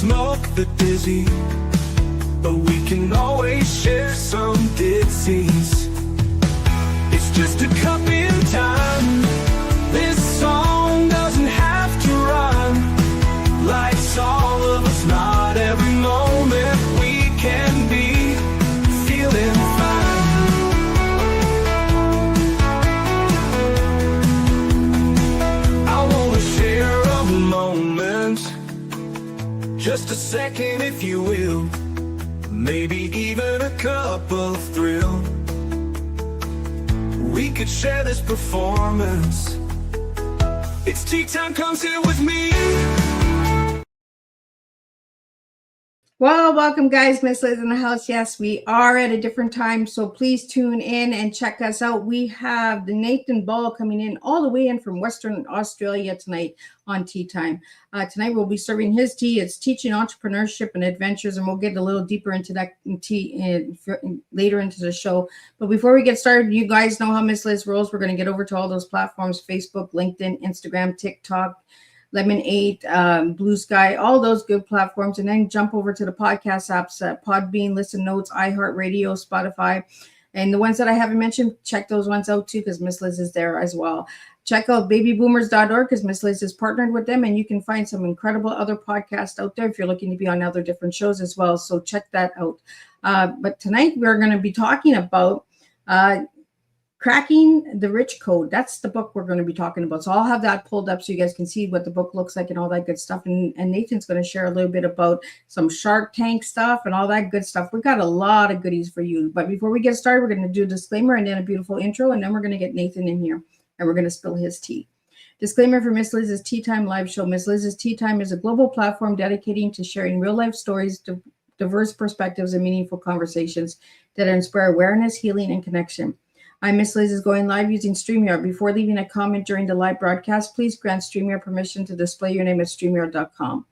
smoke the dizzy, but we can always share some disease. It's just a cup in time. This song doesn't have to rhyme. Life's all of us, not every moment we can be feeling fine. I wanna share a moment, just a second if you will, maybe even a cup of thrill. We could share this performance. It's tea time, come sit with me. Well, welcome guys, Miss Liz in the house. Yes, we are at a different time, so please tune in and check us out. We have the Nathan Baws coming in all the way in from Western Australia tonight on Teatime. Tonight we'll be serving his tea. It's teaching entrepreneurship and adventures, and we'll get a little deeper into that tea later into the show. But before we get started, you guys know how Miss Liz rolls. We're going to get over to all those platforms: Facebook, LinkedIn, Instagram, TikTok, Lemonade, Blue Sky, all those good platforms, and then jump over to the podcast apps, Podbean, Listen Notes, iHeartRadio, Spotify, and the ones that I haven't mentioned, check those ones out too, because Miss Liz is there as well. Check out babyboomers.org, because Miss Liz is partnered with them, and you can find some incredible other podcasts out there if you're looking to be on other different shows as well, so check that out. But tonight we're going to be talking about Cracking the Rich Code. That's the book we're going to be talking about. So I'll have that pulled up so you guys can see what the book looks like and all that good stuff. And Nathan's going to share a little bit about some Shark Tank stuff and all that good stuff. We got a lot of goodies for you. But before we get started, we're going to do a disclaimer and then a beautiful intro. And then we're going to get Nathan in here and we're going to spill his tea. Disclaimer for Miss Liz's Teatime live show. Miss Liz's Teatime is a global platform dedicating to sharing real life stories, diverse perspectives, and meaningful conversations that inspire awareness, healing, and connection. I'm Miss Liz is going live using StreamYard. Before leaving a comment during the live broadcast, please grant StreamYard permission to display your name at StreamYard.com.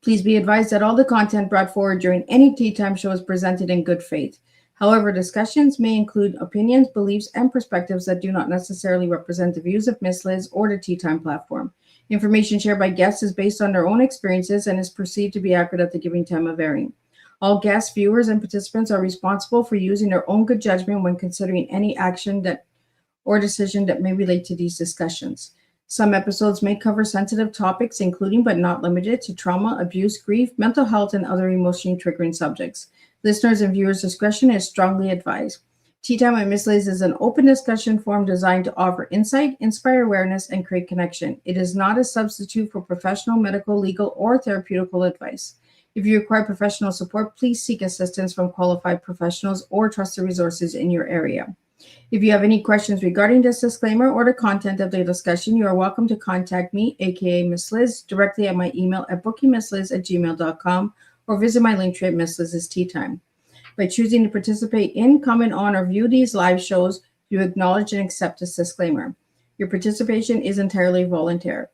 Please be advised that all the content brought forward during any Teatime show is presented in good faith. However, discussions may include opinions, beliefs, and perspectives that do not necessarily represent the views of Miss Liz or the Teatime platform. Information shared by guests is based on their own experiences and is perceived to be accurate at the given time of airing. All guests, viewers, and participants are responsible for using their own good judgment when considering any action or decision that may relate to these discussions. Some episodes may cover sensitive topics, including but not limited to trauma, abuse, grief, mental health, and other emotionally triggering subjects. Listeners' and viewers' discretion is strongly advised. Teatime with Miss Liz is an open discussion forum designed to offer insight, inspire awareness, and create connection. It is not a substitute for professional, medical, legal, or therapeutical advice. If you require professional support, please seek assistance from qualified professionals or trusted resources in your area. If you have any questions regarding this disclaimer or the content of the discussion, you are welcome to contact me, aka Miss Liz, directly at my email at bookingmissliz@gmail.com or visit my link tree at Miss Liz's Teatime. By choosing to participate in, comment on, or view these live shows, you acknowledge and accept this disclaimer. Your participation is entirely voluntary.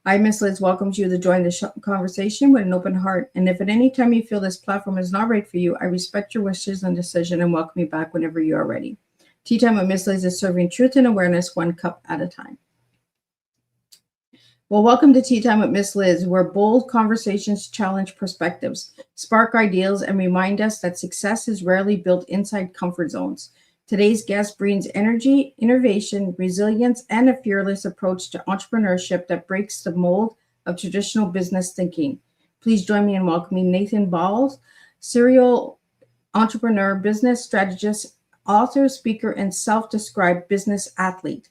I, Miss Liz, welcomes you to join the conversation with an open heart. And if at any time you feel this platform is not right for you, I respect your wishes and decision and welcome you back whenever you are ready. Teatime with Miss Liz is serving truth and awareness one cup at a time. Well, welcome to Teatime with Miss Liz, where bold conversations challenge perspectives, spark ideals, and remind us that success is rarely built inside comfort zones. Today's guest brings energy, innovation, resilience, and a fearless approach to entrepreneurship that breaks the mold of traditional business thinking. Please join me in welcoming Nathan Baws, serial entrepreneur, business strategist, author, speaker, and self-described business athlete.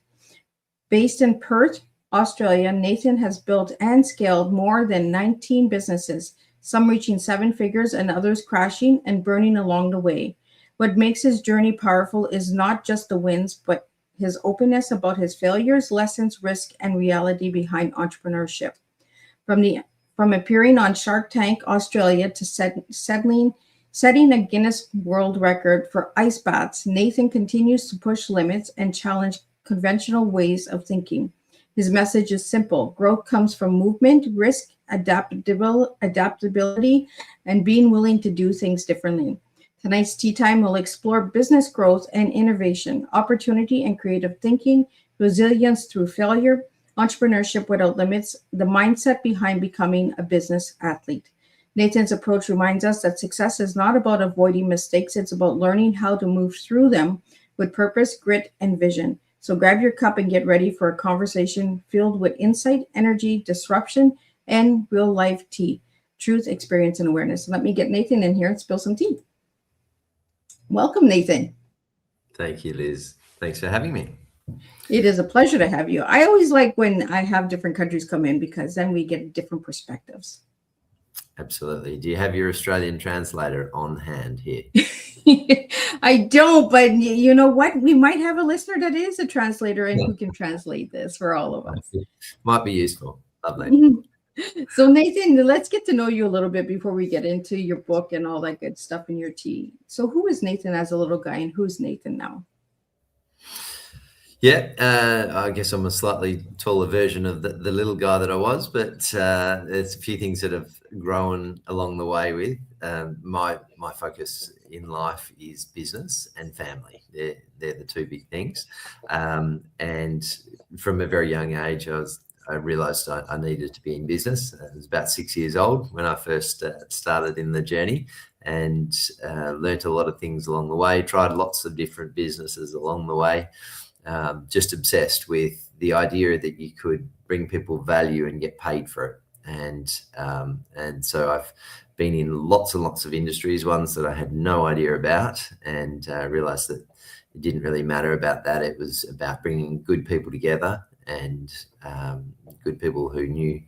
Based in Perth, Australia, Nathan has built and scaled more than 19 businesses, some reaching 7 figures and others crashing and burning along the way. What makes his journey powerful is not just the wins, but his openness about his failures, lessons, risk, and reality behind entrepreneurship. From appearing on Shark Tank Australia to setting a Guinness World Record for ice baths, Nathan continues to push limits and challenge conventional ways of thinking. His message is simple. Growth comes from movement, risk, adaptability, and being willing to do things differently. Tonight's Teatime will explore business growth and innovation, opportunity and creative thinking, resilience through failure, entrepreneurship without limits, the mindset behind becoming a business athlete. Nathan's approach reminds us that success is not about avoiding mistakes. It's about learning how to move through them with purpose, grit, and vision. So grab your cup and get ready for a conversation filled with insight, energy, disruption, and real life tea, truth, experience, and awareness. Let me get Nathan in here and spill some tea. Welcome, Nathan. Thank you, Liz. Thanks for having me. It is a pleasure to have you. I always like when I have different countries come in because then we get different perspectives. Absolutely. Do you have your Australian translator on hand here? I don't, but you know what? We might have a listener that is a translator and who can translate this for all of us. Might be useful. Lovely. So Nathan, let's get to know you a little bit before we get into your book and all that good stuff in your tea. So who is Nathan as a little guy and who's Nathan now? Yeah, I guess I'm a slightly taller version of the little guy that I was, but there's a few things that have grown along the way with. My focus in life is business and family. They're the two big things. And from a very young age, I realized I needed to be in business. I was about 6 years old when I first started in the journey, and learnt a lot of things along the way, tried lots of different businesses along the way. Just obsessed with the idea that you could bring people value and get paid for it. And so I've been in lots and lots of industries, ones that I had no idea about, and realized that it didn't really matter about that. It was about bringing good people together and good people who knew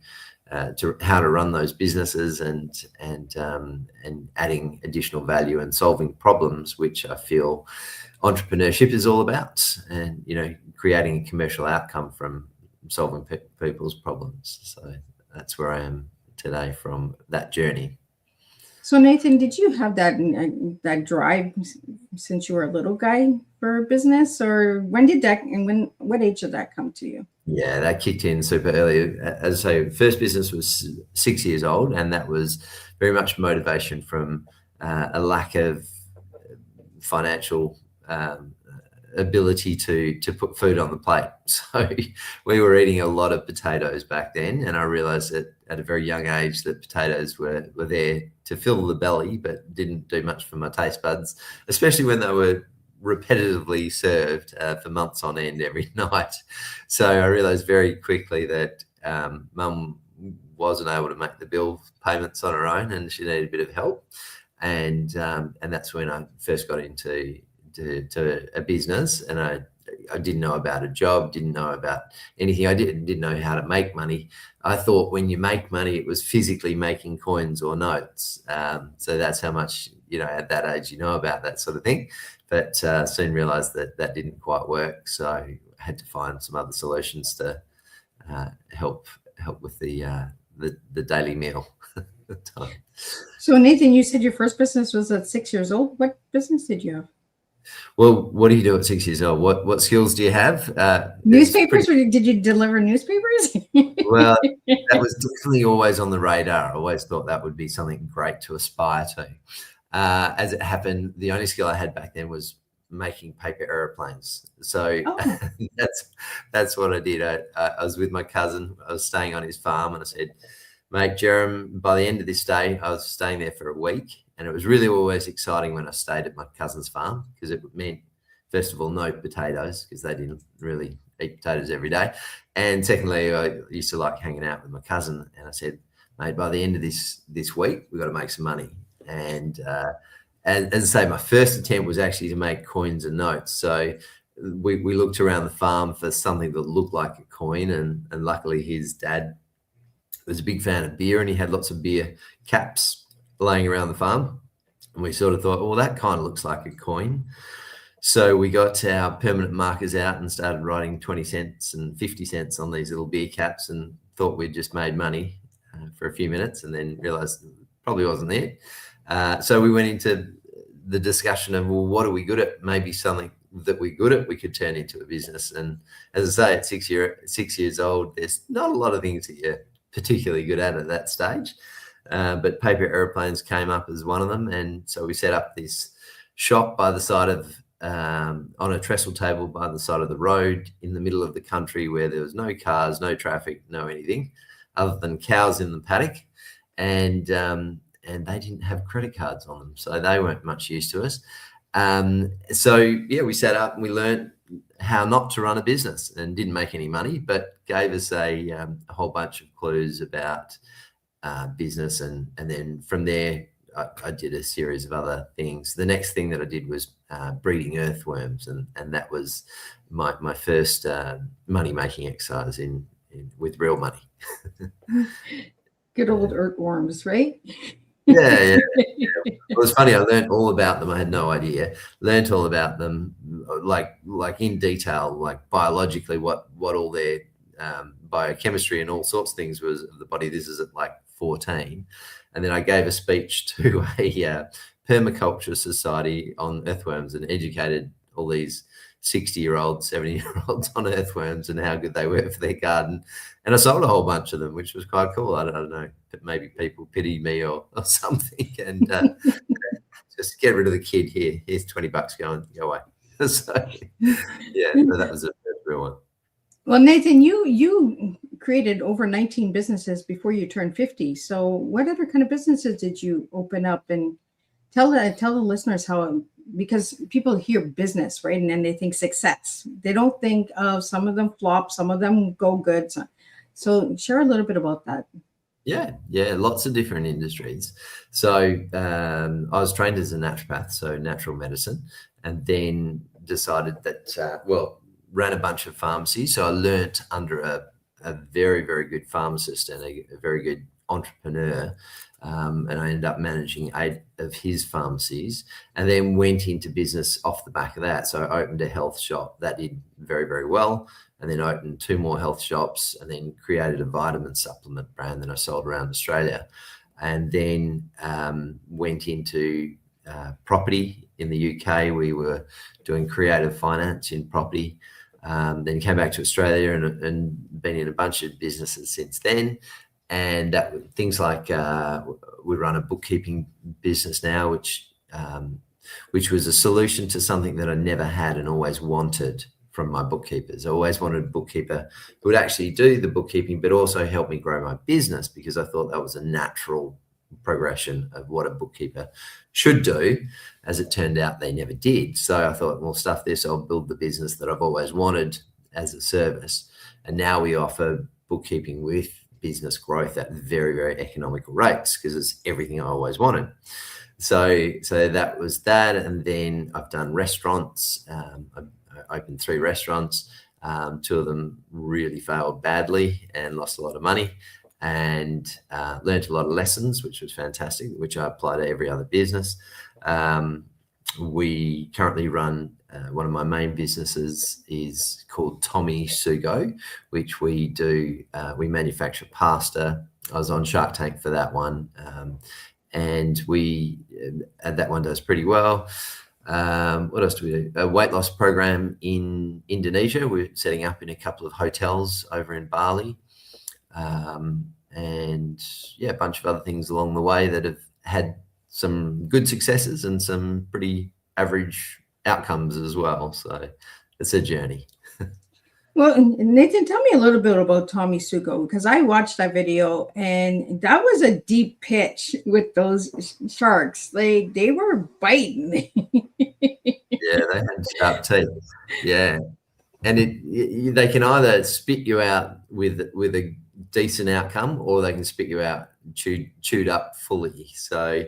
how to run those businesses and adding additional value and solving problems, which I feel entrepreneurship is all about, and creating a commercial outcome from solving people's problems. So that's where I am today from that journey. So Nathan, did you have that drive since you were a little guy for business, or when did that, and what age did that come to you? Yeah, that kicked in super early. As I say, first business was 6 years old, and that was very much motivation from a lack of financial ability to put food on the plate. So we were eating a lot of potatoes back then, and I realized that at a very young age that potatoes were there to fill the belly but didn't do much for my taste buds, especially when they were repetitively served for months on end every night. So I realized very quickly that mum wasn't able to make the bill payments on her own, and she needed a bit of help. And that's when I first got into a business, and I didn't know about a job, didn't know about anything. I didn't know how to make money. I thought when you make money, it was physically making coins or notes. So that's how much, at that age, about that sort of thing. But soon realized that didn't quite work. So I had to find some other solutions to help with the daily meal. So Nathan, you said your first business was at 6 years old. What business did you have? Well, what do you do at 6 years old? What skills do you have? Newspapers? Did you deliver newspapers? Well, that was definitely always on the radar. I always thought that would be something great to aspire to. As it happened, the only skill I had back then was making paper airplanes. So that's what I did. I was with my cousin. I was staying on his farm, and I said, mate, Jerem, by the end of this day, I was staying there for a week. And it was really always exciting when I stayed at my cousin's farm, because it meant, first of all, no potatoes, because they didn't really eat potatoes every day. And secondly, I used to like hanging out with my cousin. And I said, mate, by the end of this week, we've got to make some money. And as I say, my first attempt was actually to make coins and notes. So we looked around the farm for something that looked like a coin. And luckily his dad was a big fan of beer, and he had lots of beer caps laying around the farm, and we sort of thought, well, that kind of looks like a coin. So we got our permanent markers out and started writing 20 cents and 50 cents on these little beer caps, and thought we'd just made money for a few minutes, and then realized it probably wasn't it. So we went into the discussion of, well, what are we good at? Maybe something that we're good at we could turn into a business. And as I say, at 6 years old, there's not a lot of things that you're particularly good at that stage. But paper airplanes came up as one of them. And so we set up this shop by the side of, on a trestle table by the side of the road in the middle of the country, where there was no cars, no traffic, no anything other than cows in the paddock. And and they didn't have credit cards on them, so they weren't much use to us. So yeah, we sat up and we learned how not to run a business, and didn't make any money, but gave us a whole bunch of clues about business. And then from there, I did a series of other things. The next thing that I did was breeding earthworms, and that was my first money making exercise with real money. Good old earthworms, right? Yeah. It was funny. I learned all about them. I had no idea. Learned all about them, like in detail, like biologically, what all their biochemistry and all sorts of things was of the body. This is at like 14, and then I gave a speech to a permaculture society on earthworms and educated all these 60-year-olds, 70-year-olds on earthworms and how good they were for their garden. And I sold a whole bunch of them, which was quite cool. I don't know, maybe people pitied me or something, and just get rid of the kid here. Here's $20, go away. So yeah, so that was a real one. Well, Nathan, you created over 19 businesses before you turned 50. So what other kind of businesses did you open up? And tell the listeners how, because people hear business, right? And then they think success. They don't think of, some of them flop, some of them go good. So share a little bit about that. Yeah, lots of different industries. So I was trained as a naturopath, so natural medicine, and then decided that, ran a bunch of pharmacies. So I learnt under a very, very good pharmacist and a very good entrepreneur. And I ended up managing 8 of his pharmacies, and then went into business off the back of that. So I opened a health shop that did very, very well, and then opened 2 more health shops, and then created a vitamin supplement brand that I sold around Australia. And then went into property in the UK. We were doing creative finance in property. Then came back to Australia and been in a bunch of businesses since then. And things like we run a bookkeeping business now, which was a solution to something that I never had and always wanted from my bookkeepers. I always wanted a bookkeeper who would actually do the bookkeeping, but also help me grow my business, because I thought that was a natural progression of what a bookkeeper should do. As it turned out, they never did. So I thought, well, stuff this, I'll build the business that I've always wanted as a service. And now we offer bookkeeping with business growth at very, very economical rates, because it's everything I always wanted. So that was that. And then I've done restaurants. I opened 3 restaurants. 2 of them really failed badly and lost a lot of money, and learned a lot of lessons, which was fantastic, which I apply to every other business. We currently run, one of my main businesses is called Tommy Sugo, which we do, we manufacture pasta. I was on Shark Tank for that one. And that one does pretty well. What else do we do? A weight loss program in Indonesia. We're setting up in a couple of hotels over in Bali. And yeah, a bunch of other things along the way that have had some good successes and some pretty average outcomes as well. So it's a journey. Well, Nathan, tell me a little bit about Tommy Sugo, because I watched that video and that was a deep pitch with those sharks. They were biting. Yeah, they had sharp teeth. Yeah. And they can either spit you out with a decent outcome, or they can spit you out chewed up fully. So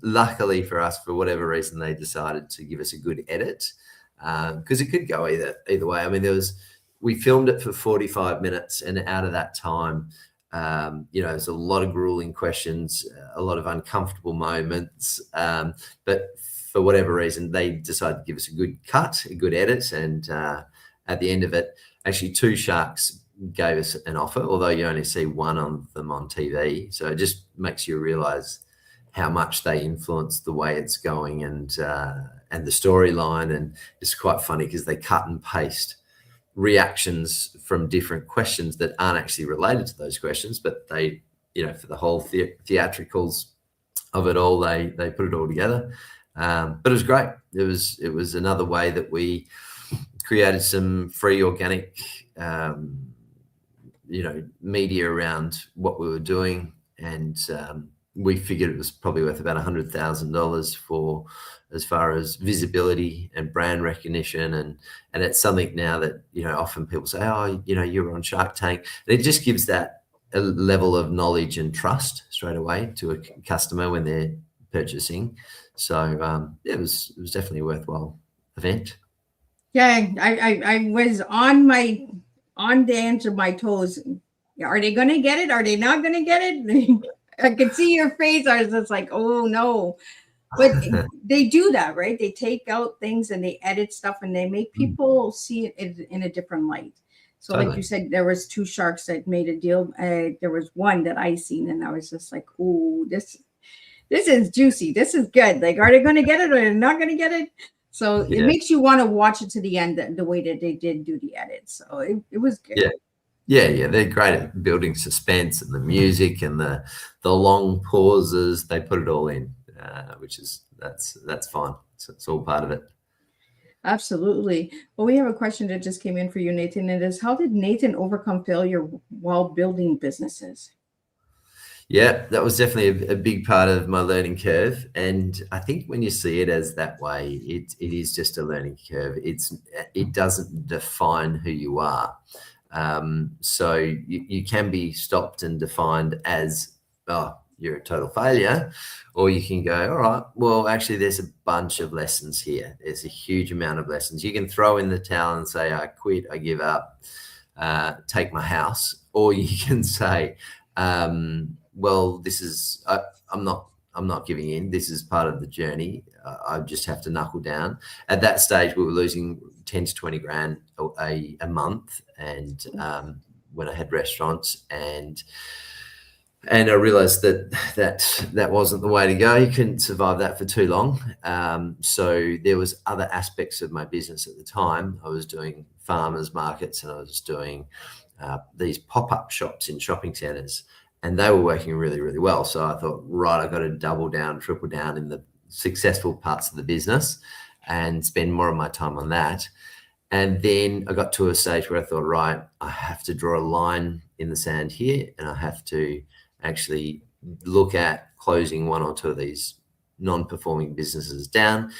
luckily for us, for whatever reason, they decided to give us a good edit, because it could go either way. I mean, we filmed it for 45 minutes, and out of that time, there's a lot of grueling questions, a lot of uncomfortable moments, but for whatever reason, they decided to give us a good cut, a good edit, and at the end of it, actually 2 sharks gave us an offer, although you only see one of them on TV. So it just makes you realize how much they influence the way it's going and the storyline. And it's quite funny because they cut and paste reactions from different questions that aren't actually related to those questions, but they, for the whole theatricals of it all, they put it all together. But it was great. It was another way that we created some free organic media around what we were doing, and we figured it was probably worth about $100,000 for as far as visibility and brand recognition. And it's something now that, often people say, oh, you were on Shark Tank. And it just gives that a level of knowledge and trust straight away to a customer when they're purchasing. So it was definitely a worthwhile event. Yeah, I was on the edge of my toes. Are they going to get it? Are they not going to get it? I could see your face. I was just like, oh no. But they do that, right? They take out things and they edit stuff and they make people see it in a different light. So Totally. Like you said, there was 2 sharks that made a deal. There was one that I seen and I was just like, oh, this is juicy. This is good. Like, are they going to get it or they're not going to get it? So It makes you want to watch it to the end, the way that they did do the edit. So it was good. Yeah. They're great at building suspense and the music and the long pauses. They put it all in, which is that's fine. So it's all part of it. Absolutely. Well, we have a question that just came in for you, Nathan. It is, how did Nathan overcome failure while building businesses? Yeah, that was definitely a big part of my learning curve. And I think when you see it as that way, it is just a learning curve. It doesn't define who you are. So you can be stopped and defined as, oh, you're a total failure, or you can go, all right, well, actually, there's a bunch of lessons here. There's a huge amount of lessons. You can throw in the towel and say, I quit, I give up, take my house, or you can say, well, this is, I'm not giving in. This is part of the journey. I just have to knuckle down. At that stage, we were losing 10 to 20 grand a month. And when I had restaurants and I realized that wasn't the way to go. You couldn't survive that for too long. So there was other aspects of my business at the time. I was doing farmers markets and I was doing these pop-up shops in shopping centers, and they were working really, really well. So I thought, right, I've got to double down, triple down in the successful parts of the business and spend more of my time on that. And then I got to a stage where I thought, right, I have to draw a line in the sand here, and I have to actually look at closing 1 or 2 of these non-performing businesses down,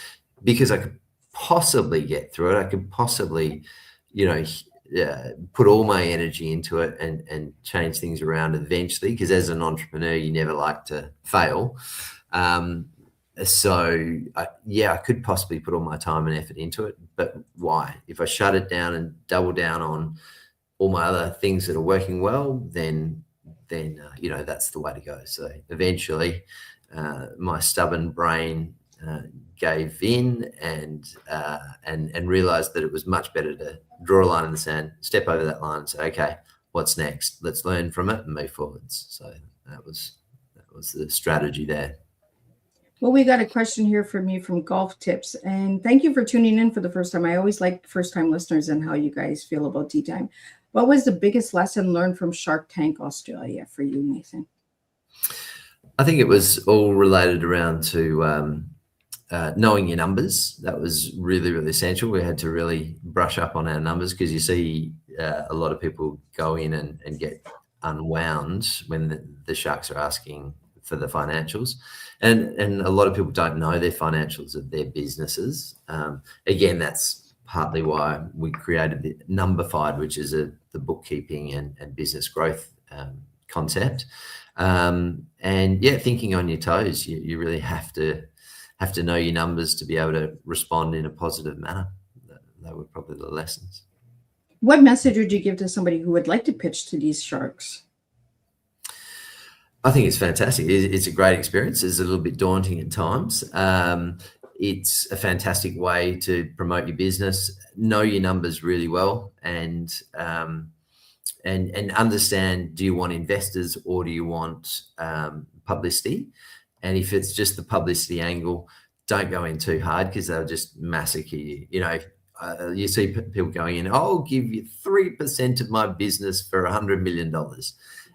because I could possibly get through it. I could possibly, put all my energy into it and change things around eventually, because as an entrepreneur, you never like to fail. So I could possibly put all my time and effort into it, but why? If I shut it down and double down on all my other things that are working well, then that's the way to go. So eventually my stubborn brain gave in and realized that it was much better to draw a line in the sand, step over that line and say, okay, what's next? Let's learn from it and move forwards. So that was the strategy there. Well, we got a question here from you from Golf Tips, and thank you for tuning in for the first time. I always like first-time listeners and how you guys feel about Teatime. What was the biggest lesson learned from Shark Tank Australia for you, Nathan? I think it was all related around to knowing your numbers. That was really, really essential. We had to really brush up on our numbers, because you see a lot of people go in and get unwound when the sharks are asking for the financials. And a lot of people don't know their financials of their businesses. Again, that's partly why we created the Numberfied, which is the bookkeeping and business growth concept. Thinking on your toes, you really have to know your numbers to be able to respond in a positive manner. They were probably the lessons. What message would you give to somebody who would like to pitch to these sharks? I think it's fantastic. It's a great experience. It's a little bit daunting at times. It's a fantastic way to promote your business, know your numbers really well, and understand, do you want investors or do you want publicity? And if it's just the publicity angle, don't go in too hard, because they'll just massacre you. You see people going in, I'll give you 3% of my business for $100 million.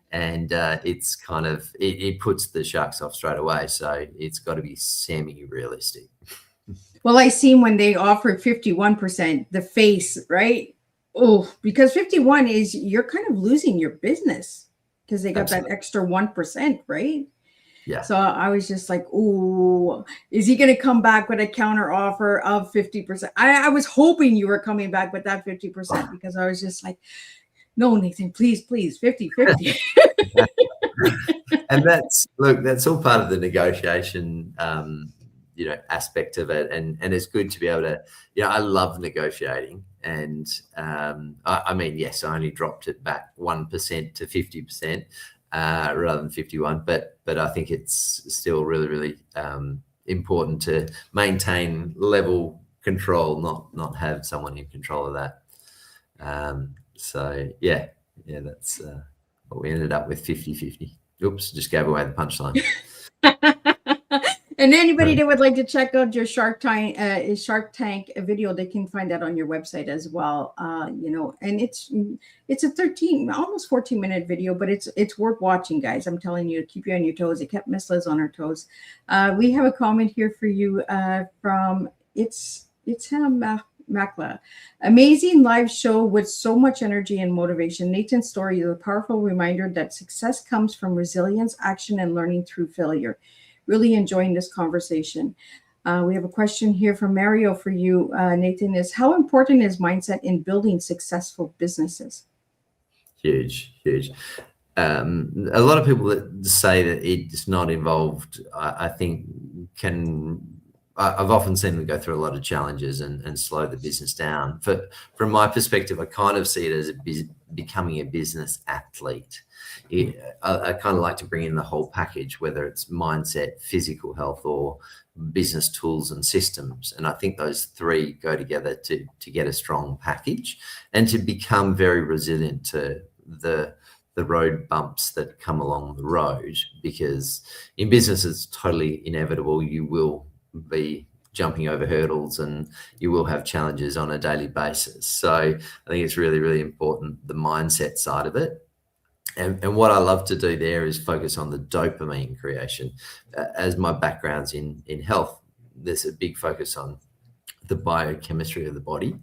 And it's kind of, it puts the sharks off straight away. So it's got to be semi-realistic. Well, I seen when they offered 51%, the face, right? Oh, because 51 is, you're kind of losing your business, because they got Absolutely. That extra 1%, right? Yeah. So I was just like, ooh, is he going to come back with a counter offer of 50%? I was hoping you were coming back with that 50% because I was just like, no, Nathan, please, 50-50. And that's all part of the negotiation, aspect of it. And it's good to be able to, I love negotiating. And I mean, yes, I only dropped it back 1% to 50%. Rather than 51, but I think it's still really, really important to maintain level control, not have someone in control of that. So that's what we ended up with, 50-50. Oops, just gave away the punchline. And anybody that would like to check out your Shark Tank video, they can find that on your website as well. And it's a 13, almost 14-minute video, but it's worth watching, guys. I'm telling you, to keep you on your toes. It kept Miss Liz on her toes. We have a comment here for you from it's Makla. Amazing live show with so much energy and motivation. Nathan's story is a powerful reminder that success comes from resilience, action, and learning through failure. Really enjoying this conversation. We have a question here from Mario for you, Nathan, is how important is mindset in building successful businesses? Huge. A lot of people that say that it's not involved, I think I've often seen them go through a lot of challenges and slow the business down. From my perspective, I kind of see it as becoming a business athlete. I kind of like to bring in the whole package, whether it's mindset, physical health, or business tools and systems. And I think those three go together to get a strong package and to become very resilient to the road bumps that come along the road, because in business it's totally inevitable. You will be jumping over hurdles and you will have challenges on a daily basis. So I think it's really, really important, the mindset side of it. And what I love to do there is focus on the dopamine creation. As my background's in health, there's a big focus on the biochemistry of the body.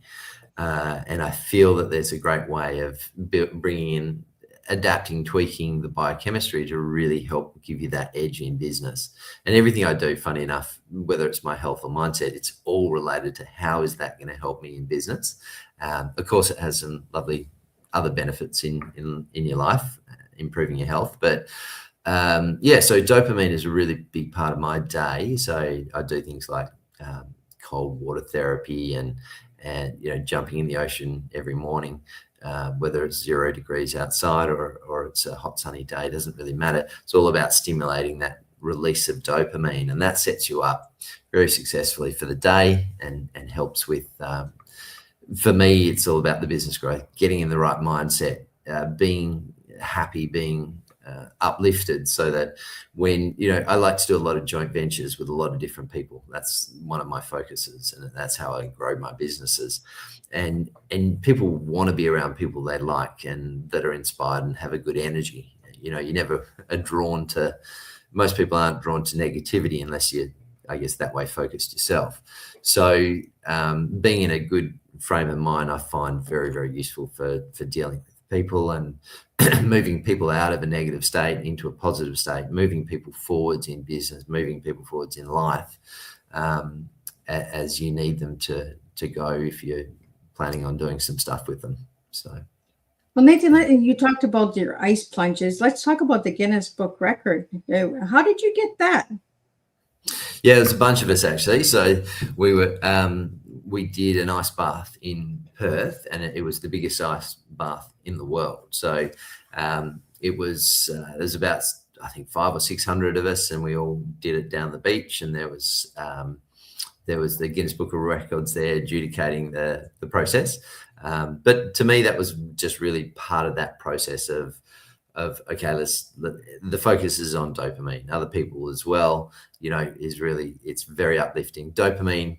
And I feel that there's a great way of bringing in, adapting, tweaking the biochemistry to really help give you that edge in business. And everything I do, funny enough, whether it's my health or mindset, it's all related to how is that going to help me in business. Of course, it has some lovely other benefits in your life, improving your health. But so dopamine is a really big part of my day. So I do things like cold water therapy and jumping in the ocean every morning. Whether it's 0 degrees outside or it's a hot sunny day, doesn't really matter. It's all about stimulating that release of dopamine, and that sets you up very successfully for the day and helps with, for me, it's all about the business growth, getting in the right mindset, being happy, being uplifted, so that when, I like to do a lot of joint ventures with a lot of different people. That's one of my focuses, and that's how I grow my businesses. And people want to be around people they like and that are inspired and have a good energy. You never are drawn to, most people aren't drawn to negativity unless you're, I guess, that way focused yourself. So being in a good frame of mind, I find very, very useful for dealing with people and moving people out of a negative state into a positive state, moving people forwards in business, moving people forwards in life, as you need them to go if you're planning on doing some stuff with them. So, well, Nathan, you talked about your ice plunges. Let's talk about the Guinness Book Record. How did you get that? Yeah, there's a bunch of us actually. So we did an ice bath in Perth, and it was the biggest ice bath in the world. So there's about, I think, 500 or 600 of us, and we all did it down the beach. And there was the Guinness Book of Records there adjudicating the process. But to me, that was just really part of that process of okay, the focus is on dopamine. Other people as well, it's very uplifting. Dopamine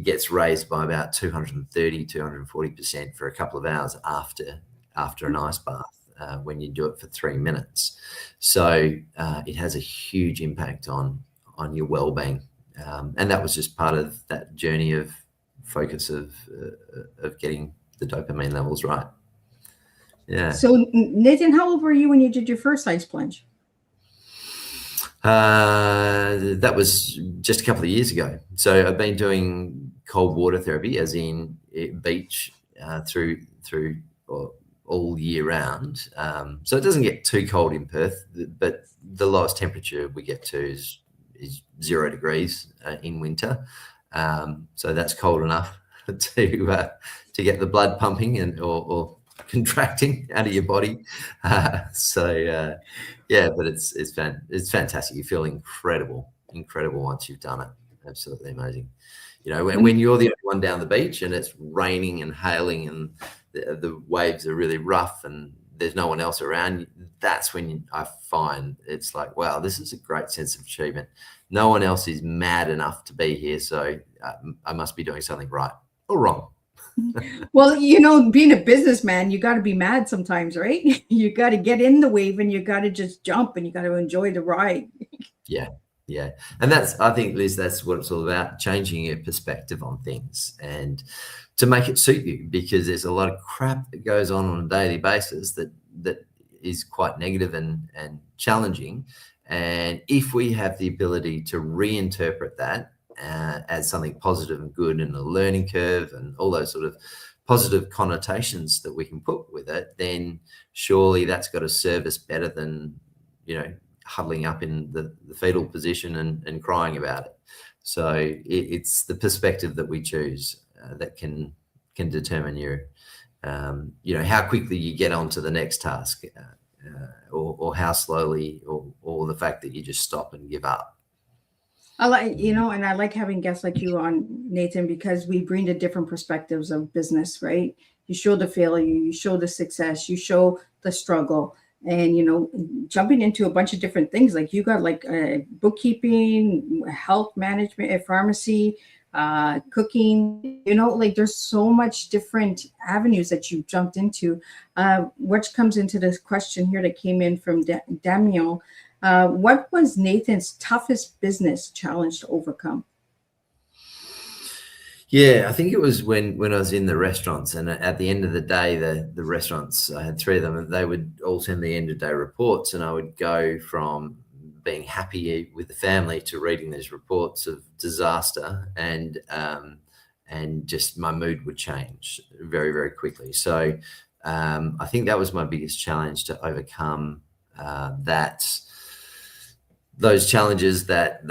gets raised by about 240% for a couple of hours after an ice bath when you do it for 3 minutes. So it has a huge impact on your well-being. And that was just part of that journey of focus of getting the dopamine levels right. Yeah. So Nathan, how old were you when you did your first ice plunge? That was just a couple of years ago. So I've been doing cold water therapy, as in beach, through all year round. So it doesn't get too cold in Perth, but the lowest temperature we get to is 0 degrees in winter. So that's cold enough to get the blood pumping or contracting out of your body. Yeah, but it's fantastic. You feel incredible once you've done it. Absolutely amazing. You know, when you're the only one down the beach and it's raining and hailing and the waves are really rough and there's no one else around, that's when I find it's like, wow, this is a great sense of achievement. No one else is mad enough to be here, so I must be doing something right or wrong. Well, you know, being a businessman, you got to be mad sometimes, right? You got to get in the wave and you got to just jump and you got to enjoy the ride. Yeah. And I think, Liz, that's what it's all about, changing your perspective on things and to make it suit you, because there's a lot of crap that goes on a daily basis that is quite negative and challenging. And if we have the ability to reinterpret that as something positive and good and a learning curve and all those sort of positive connotations that we can put with it, then surely that's got to serve us better than, you know, huddling up in the fetal position and crying about it. So it's the perspective that we choose that can determine your, you know, how quickly you get on to the next task, or how slowly, or the fact that you just stop and give up. I like, you know, and I like having guests like you on, Nathan, because we bring the different perspectives of business, right? You show the failure, you show the success, you show the struggle, and, you know, jumping into a bunch of different things. Like you got like bookkeeping, health management, pharmacy, cooking, you know, like there's so much different avenues that you jumped into, which comes into this question here that came in from Damian. What was Nathan's toughest business challenge to overcome? Yeah, I think it was when I was in the restaurants, and at the end of the day, the restaurants, I had 3 of them, and they would all send the end of day reports, and I would go from being happy with the family to reading these reports of disaster, and just my mood would change very, very quickly. So I think that was my biggest challenge to overcome, those challenges, that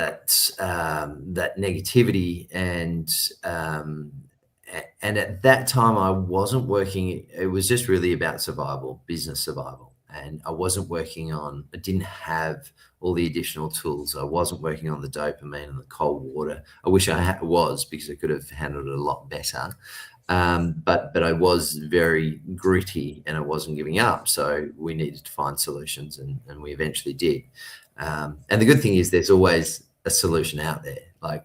negativity, and at that time I wasn't working. It was just really about survival, business survival, and I didn't have all the additional tools. I wasn't working on the dopamine and the cold water. I wish I was, because I could have handled it a lot better. But I was very gritty and I wasn't giving up. So we needed to find solutions, and we eventually did. And the good thing is there's always a solution out there. Like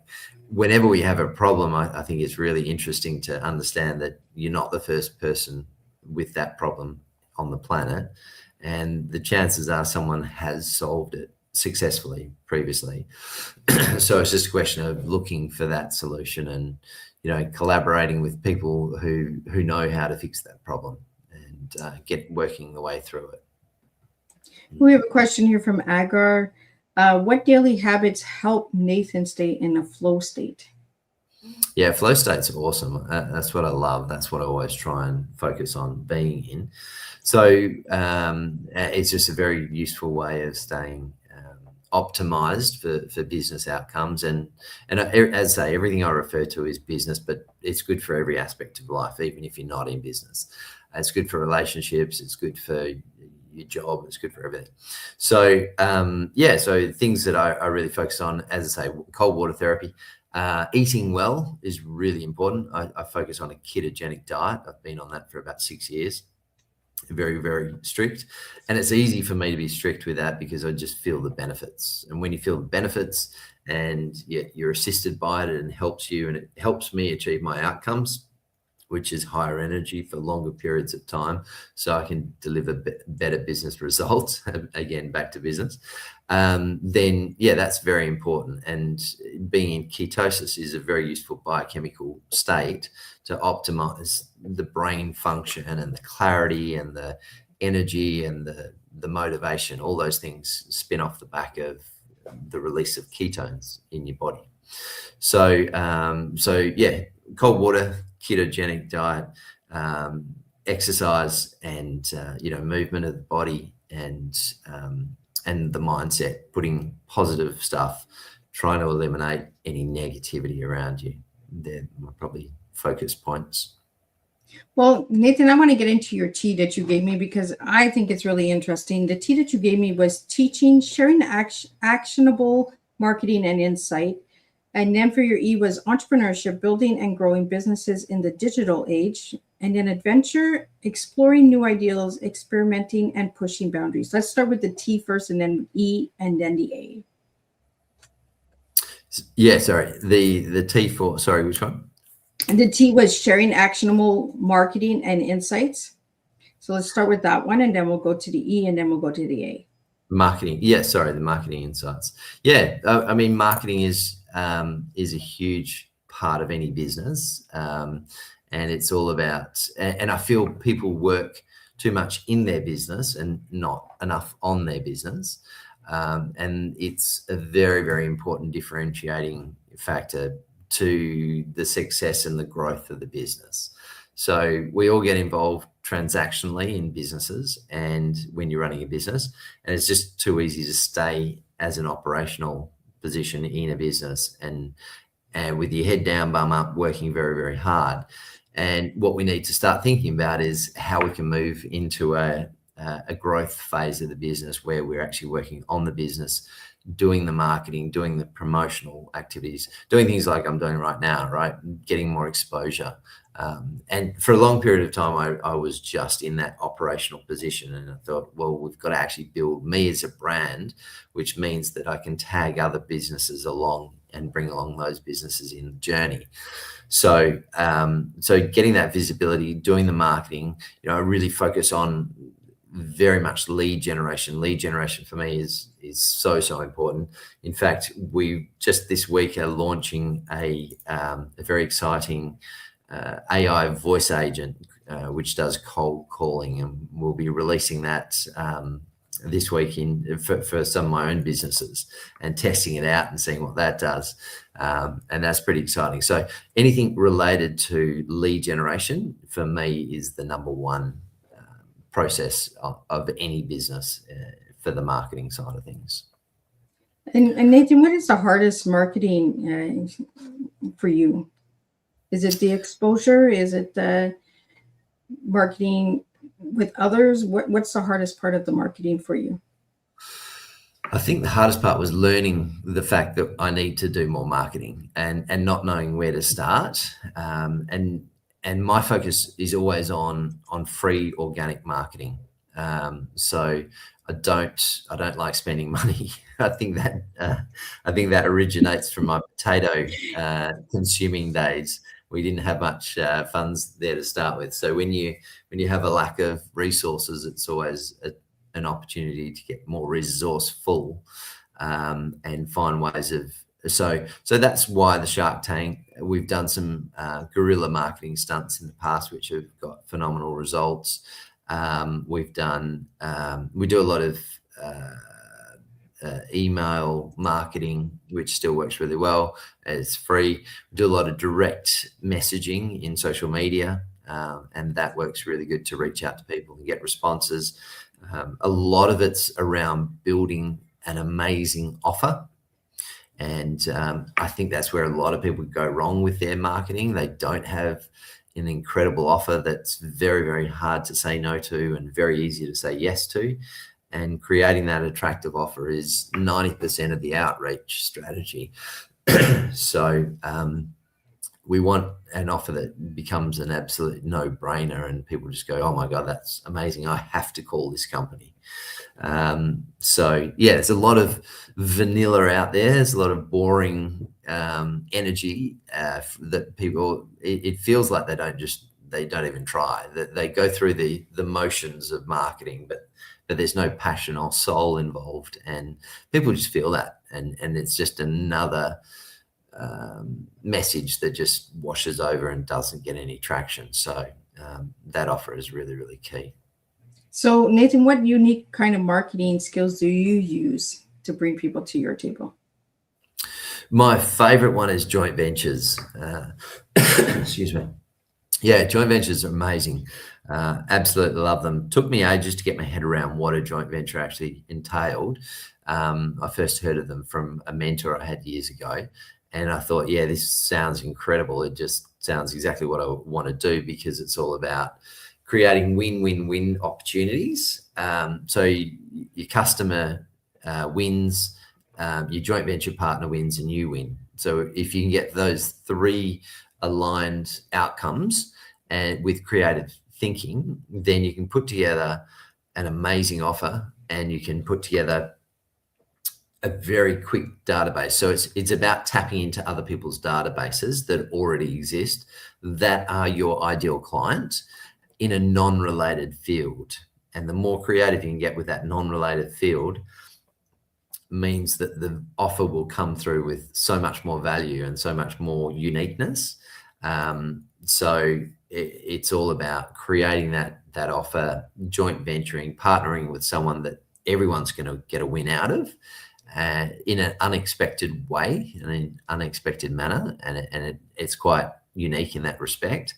whenever we have a problem, I think it's really interesting to understand that you're not the first person with that problem on the planet. And the chances are someone has solved it successfully previously. So it's just a question of looking for that solution and, you know, collaborating with people who know how to fix that problem and get working the way through it. We have a question here from Agar. What daily habits help Nathan stay in a flow state? Yeah, flow state's awesome. That's what I love. That's what I always try and focus on being in. So it's just a very useful way of staying optimized for business outcomes. And as I say, everything I refer to is business, but it's good for every aspect of life, even if you're not in business. It's good for relationships. It's good for your job. It's good for everything. So so things that I really focus on, as I say, cold water therapy. Eating well is really important. I focus on a ketogenic diet. I've been on that for about 6 years. Very, very strict. And it's easy for me to be strict with that because I just feel the benefits. And when you feel the benefits and you're assisted by it and helps you, and it helps me achieve my outcomes, which is higher energy for longer periods of time, so I can deliver better business results, again, back to business, then, that's very important. And being in ketosis is a very useful biochemical state to optimize the brain function and the clarity and the energy and the motivation. All those things spin off the back of the release of ketones in your body. So yeah, cold water, ketogenic diet, exercise, and movement of the body, and the mindset, putting positive stuff, trying to eliminate any negativity around you. They're probably focus points. Well, Nathan, I want to get into your tea that you gave me because I think it's really interesting. The tea that you gave me was teaching, sharing actionable marketing and insight. And then for your E was entrepreneurship, building and growing businesses in the digital age. And then adventure, exploring new ideals, experimenting, and pushing boundaries. Let's start with the T first, and then E, and then the A. Yeah, sorry. The T for, sorry, which one? And the T was sharing actionable marketing and insights. So let's start with that one, and then we'll go to the E, and then we'll go to the A. Marketing. Yeah, sorry, the marketing insights. Yeah, I mean, marketing is a huge part of any business. And it's all about, and I feel people work too much in their business and not enough on their business. And it's a very, very important differentiating factor to the success and the growth of the business. So we all get involved transactionally in businesses, and when you're running a business, and it's just too easy to stay as an operational position in a business and with your head down, bum up, working very, very hard. And what we need to start thinking about is how we can move into a growth phase of the business where we're actually working on the business, doing the marketing, doing the promotional activities, doing things like I'm doing right now, right? Getting more exposure. And for a long period of time, I was just in that operational position, and I thought, well, we've got to actually build me as a brand, which means that I can tag other businesses along and bring along those businesses in the journey. So getting that visibility, doing the marketing, I really focus on very much lead generation. Lead generation for me is so important. In fact, we just this week are launching a very exciting AI voice agent, which does cold calling, and we'll be releasing that this week for some of my own businesses and testing it out and seeing what that does. And that's pretty exciting. So anything related to lead generation for me is the number one process of any business for the marketing side of things. And Nathan, what is the hardest marketing for you? Is it the exposure? Is it the marketing with others? What's the hardest part of the marketing for you? I think the hardest part was learning the fact that I need to do more marketing and not knowing where to start. And my focus is always on free organic marketing. So I don't like spending money. I think that originates from my potato consuming days. We didn't have much funds there to start with. So when you have a lack of resources, it's always an opportunity to get more resourceful and find ways of. So that's why the Shark Tank. We've done some guerrilla marketing stunts in the past, which have got phenomenal results. We do a lot of email marketing, which still works really well. It's free. We do a lot of direct messaging in social media, and that works really good to reach out to people and get responses. A lot of it's around building an amazing offer. And I think that's where a lot of people go wrong with their marketing. They don't have an incredible offer that's very, very hard to say no to and very easy to say yes to. And creating that attractive offer is 90% of the outreach strategy. So we want an offer that becomes an absolute no-brainer and people just go, oh my God, that's amazing. I have to call this company. So yeah, there's a lot of vanilla out there. There's a lot of boring energy that people, it feels like they don't even try. That they go through the motions of marketing, but there's no passion or soul involved, and people just feel that, and it's just another message that just washes over and doesn't get any traction. So that offer is really, really key. So Nathan, what unique kind of marketing skills do you use to bring people to your table? My favorite one is joint ventures. Excuse me. Yeah, joint ventures are amazing. Absolutely love them. Took me ages to get my head around what a joint venture actually entailed. I first heard of them from a mentor I had years ago, and I thought, yeah, this sounds incredible. It just sounds exactly what I want to do, because it's all about creating win-win-win opportunities. So your customer wins, your joint venture partner wins, and you win. So if you can get those three aligned outcomes and with creative thinking, then you can put together an amazing offer, and you can put together a very quick database. So it's about tapping into other people's databases that already exist, that are your ideal client in a non-related field. And the more creative you can get with that non-related field means that the offer will come through with so much more value and so much more uniqueness. So it's all about creating that offer, joint venturing, partnering with someone that everyone's going to get a win out of, in an unexpected way, in an unexpected manner, and it's quite unique in that respect.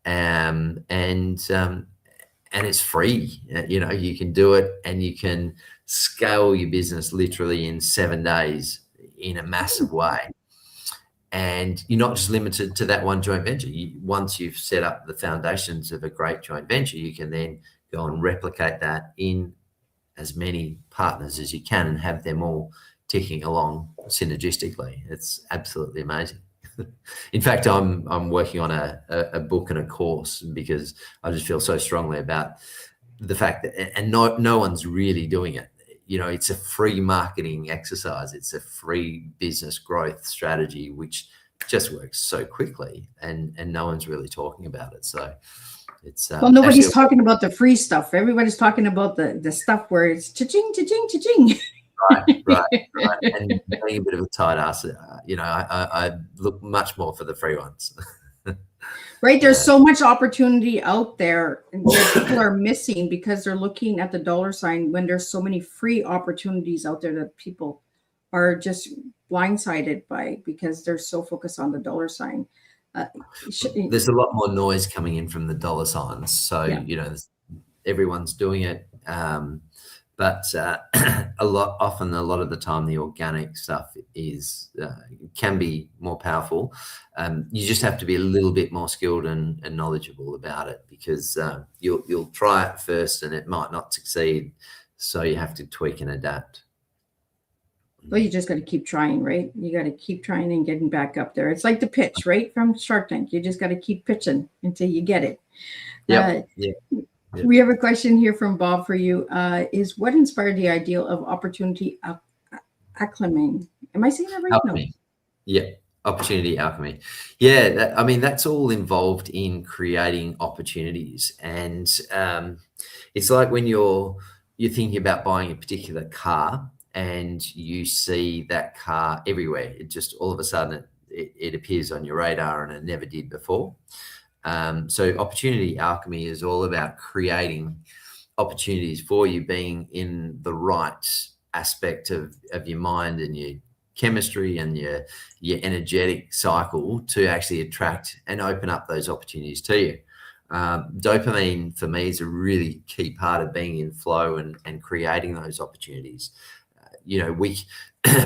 And it's free. You can do it, and you can scale your business literally in 7 days in a massive way. And you're not just limited to that one joint venture. Once you've set up the foundations of a great joint venture, you can then go and replicate that in as many partners as you can and have them all ticking along synergistically. It's absolutely amazing. In fact, I'm working on a book and a course, because I just feel so strongly about the fact that, and no one's really doing it. It's a free marketing exercise. It's a free business growth strategy, which just works so quickly, and no one's really talking about it. So it's well, nobody's talking about the free stuff. Everybody's talking about the stuff where it's cha-ching, cha-ching, cha-ching. Right. And being a bit of a tight ass, I look much more for the free ones. Right. There's so much opportunity out there that people are missing because they're looking at the dollar sign, when there's so many free opportunities out there that people are just blindsided by because they're so focused on the dollar sign. There's a lot more noise coming in from the dollar signs. So, yeah. Everyone's doing it. But a lot of the time, the organic stuff can be more powerful. You just have to be a little bit more skilled and knowledgeable about it, because you'll try it first and it might not succeed. So you have to tweak and adapt. Well, you just got to keep trying, right? You got to keep trying and getting back up there. It's like the pitch, right? From Shark Tank. You just got to keep pitching until you get it. Yeah. We have a question here from Bob for you. Is what inspired the ideal of opportunity Alchemy? Am I saying that right? Alchemy. No. Yeah, opportunity alchemy. Yeah, that's all involved in creating opportunities, and it's like when you're thinking about buying a particular car, and you see that car everywhere. It just all of a sudden it appears on your radar, and it never did before. So opportunity alchemy is all about creating opportunities for you, being in the right aspect of your mind and your chemistry and your energetic cycle to actually attract and open up those opportunities to you. Dopamine for me is a really key part of being in flow and creating those opportunities.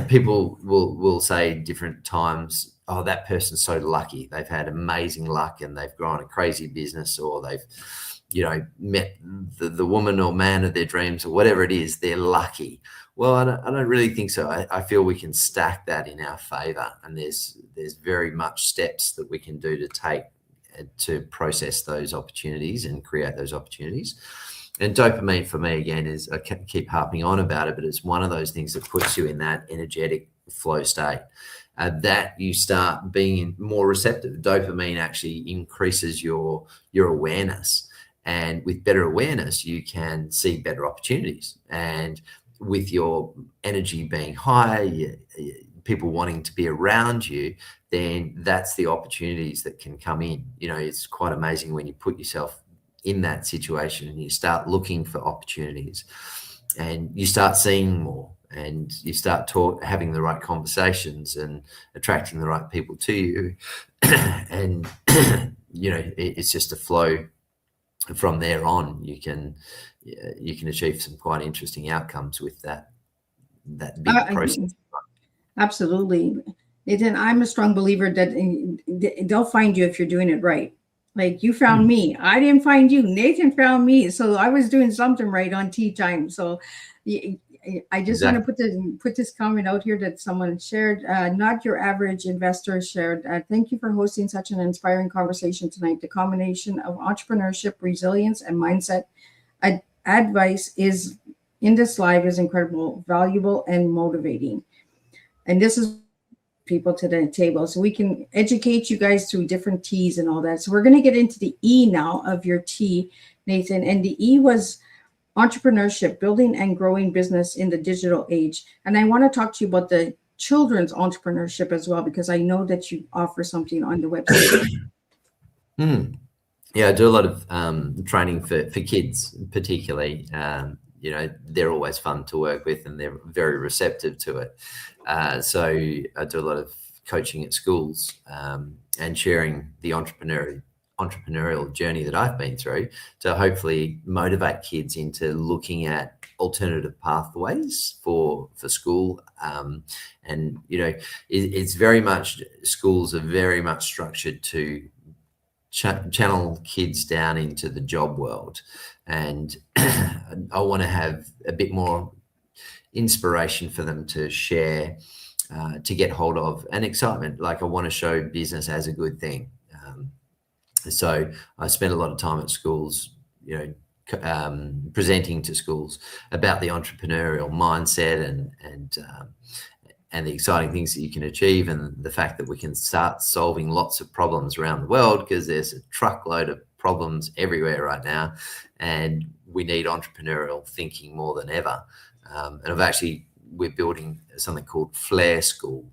People will say different times, oh, that person's so lucky. They've had amazing luck and they've grown a crazy business, or they've, met the woman or man of their dreams, or whatever it is, they're lucky. Well, I don't really think so. I feel we can stack that in our favor, and there's very much steps that we can do to take to process those opportunities and create those opportunities. And dopamine for me, again, is, I keep harping on about it, but it's one of those things that puts you in that energetic flow state. That you start being more receptive. Dopamine actually increases your awareness, and with better awareness, you can see better opportunities. And with your energy being high, people wanting to be around you, then that's the opportunities that can come in. It's quite amazing when you put yourself in that situation and you start looking for opportunities, and you start seeing more. and you start having the right conversations and attracting the right people to you, and it's just a flow from there on. You can achieve some quite interesting outcomes with that big process. Absolutely. Nathan, I'm a strong believer that they'll find you if you're doing it right. Like, you found me. I didn't find you. Nathan found me. So I was doing something right on Teatime. So I just want to put this comment out here that someone shared. Not your average investor shared. Thank you for hosting such an inspiring conversation tonight. The combination of entrepreneurship, resilience, and mindset advice is in this live is incredible, valuable, and motivating. And this is people to the table, so we can educate you guys through different T's and all that. So we're going to get into the E now of your T, Nathan. And the E was entrepreneurship, building and growing business in the digital age. And I want to talk to you about the children's entrepreneurship as well, because I know that you offer something on the website. Yeah, I do a lot of training for kids, particularly. They're always fun to work with, and they're very receptive to it. So I do a lot of coaching at schools and sharing the entrepreneurial journey that I've been through to hopefully motivate kids into looking at alternative pathways for school. It's very much, schools are very much structured to channel kids down into the job world, and I want to have a bit more inspiration for them to share, to get hold of, and excitement. Like, I want to show business as a good thing. So I spend a lot of time at schools, presenting to schools about the entrepreneurial mindset and the exciting things that you can achieve, and the fact that we can start solving lots of problems around the world, because there's a truckload of problems everywhere right now, and we need entrepreneurial thinking more than ever. And we're building something called Flair School,